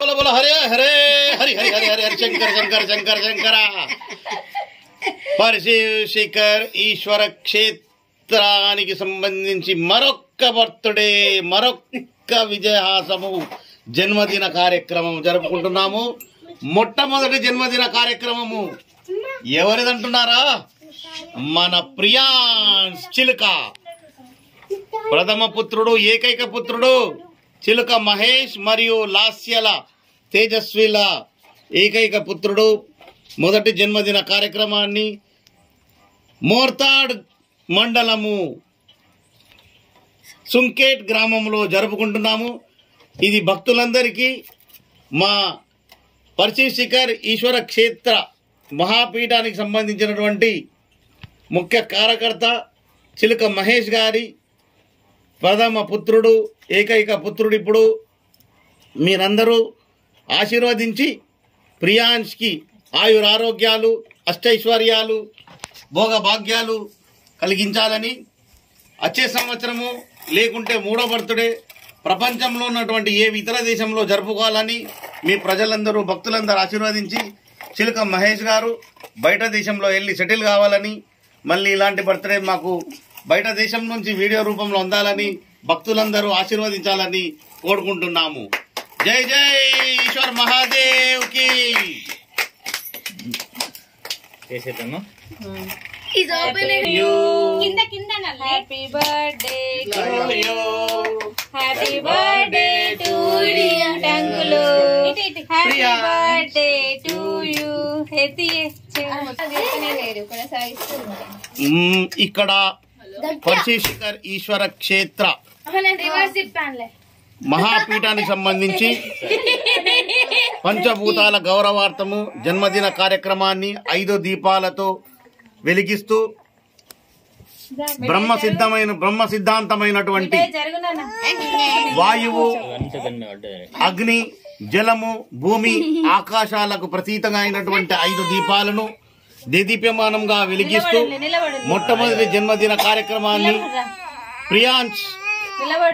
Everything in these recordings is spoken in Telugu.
హరే హరే హరి హరి హరి హరి హరి శంకర శంకర శంకర శంకర శిఖర్ ఈశ్వర క్షేత్రానికి సంబంధించి మరొక్క బర్త్డే మరొక్క విజయహాసము జన్మదిన కార్యక్రమం జరుపుకుంటున్నాము. మొట్టమొదటి జన్మదిన కార్యక్రమము ఎవరిదంటున్నారా? మన ప్రియాన్స్ చిలుక ప్రథమ పుత్రుడు ఏకైక పుత్రుడు చిలుక మహేష్ మరియు లాస్యల తేజస్విల ఏకైక పుత్రుడు మొదటి జన్మదిన కార్యక్రమాన్ని మోర్తాడ్ మండలము సుంకేట్ గ్రామంలో జరుపుకుంటున్నాము. ఇది భక్తులందరికీ మా శిఖర్ ఈశ్వర క్షేత్ర మహాపీఠానికి సంబంధించినటువంటి ముఖ్య కార్యకర్త చిలుక మహేష్ గారి ప్రథమ పుత్రుడు ఏకైక పుత్రుడు. ఇప్పుడు మీరందరూ ఆశీర్వదించి ప్రియాన్స్కి ఆయురారోగ్యాలు అష్టైశ్వర్యాలు భోగభాగ్యాలు కలిగించాలని, వచ్చే సంవత్సరము లేకుంటే మూడో బర్త్డే ప్రపంచంలో ఉన్నటువంటి ఏ ఇతర దేశంలో జరుపుకోవాలని మీ ప్రజలందరూ భక్తులందరూ ఆశీర్వదించి చిలుక మహేష్ గారు బయట దేశంలో వెళ్ళి సెటిల్ కావాలని, మళ్ళీ ఇలాంటి బర్త్డే మాకు బయట దేశం నుంచి వీడియో రూపంలో అందాలని భక్తులందరూ ఆశీర్వదించాలని కోరుకుంటున్నాము. జై జై ఈశ్వర్ మహాదేవ్ కి. Happy birthday happy birthday to you టంకులు హ్యాపీ బర్త్డే టు యు. ఇక్కడ శిఖర్ ఈశ్వర క్షేత్ర మహాపీఠానికి సంబంధించి పంచభూతాల గౌరవార్థము జన్మదిన కార్యక్రమాన్ని 5 దీపాలతో వెలిగిస్తూ బ్రహ్మ సిద్ధాంతమైనటువంటి వాయువు అగ్ని జలము భూమి ఆకాశాలకు ప్రతీతంగా అయినటువంటి 5 దీపాలను దేదీప్యమానంగా వెలిగిస్తూ మొట్టమొదటి జన్మదిన కార్యక్రమాన్ని ప్రియాన్స్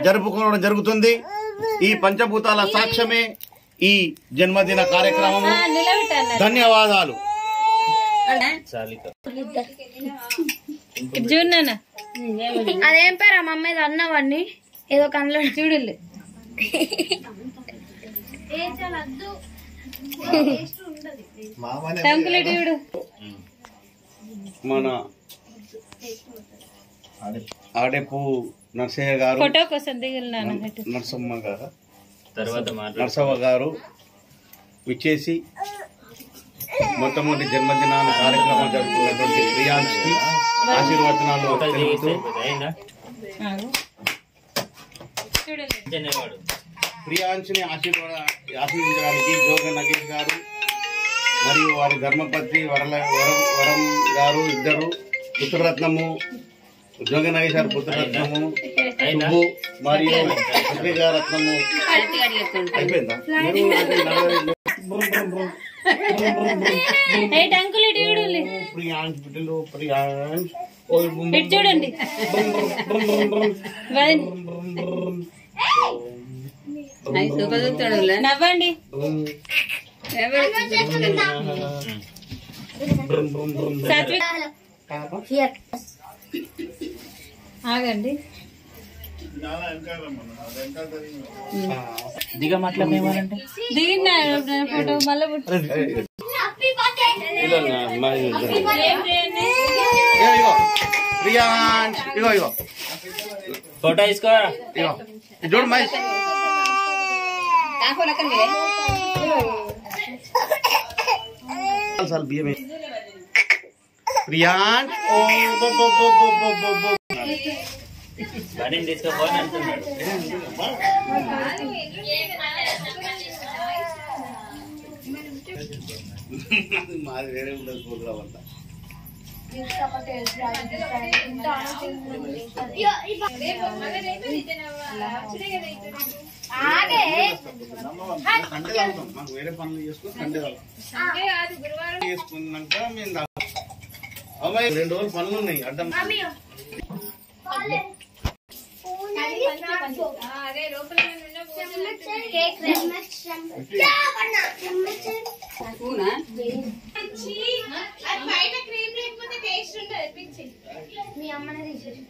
జరుపుకోవడం జరుగుతుంది. ఈ పంచభూతాల సాక్ష్యమే ఈ జన్మదిన కార్యక్రమము. ధన్యవాదాలు. అదేం పేరు మమ్మీ అన్నవాడిని ఏదో కళ్ళ చూడలే. మన ఆడెపు నర్సయ్య గారు నర్సవ్వ గారు విచ్చేసి మొట్టమొదటి జన్మదినాన్ని కార్యక్రమం జరుపుకున్నటువంటి ప్రియాన్స్కి ఆశీర్వచనాలు తెలుపుతూ ప్రియాన్స్ని ఆశీర్వదించడానికి జోగ నగేష్ గారు మరియు వారి ధర్మపత్ని వరం గారు ఇద్దరు పుత్రరత్నము జోగ నగేష్ గారు పుత్రరత్నము సుబ్బు మరియు రత్నము అయిపోయిందా? ప్రియాన్స్ బిడ్డలు ప్రియాన్స్ చూడండి. నవ్వండి. ఆగండి. దిగమాట్లాడేవారంటే దిగిన ఫోటో మళ్ళీ ప్రియాన్స్ ఇగో ఇగో ఫోటో తీసుకో ఇగో చూడు మహేష్ బియ్యమే ప్రియాన్స్ తీసుకోపోని అంటున్నాడు. మాది వేరే ఉండదు ప్రోగ్రామ్ అంతా. మాకు వేరే పనులు చేసుకుని సండే చేసుకున్నాక మేము అమ్మాయి 2 రోజులు పనులు ఉన్నాయి అడ్డం. కేక్ మీ అమ్మనే తీసేసి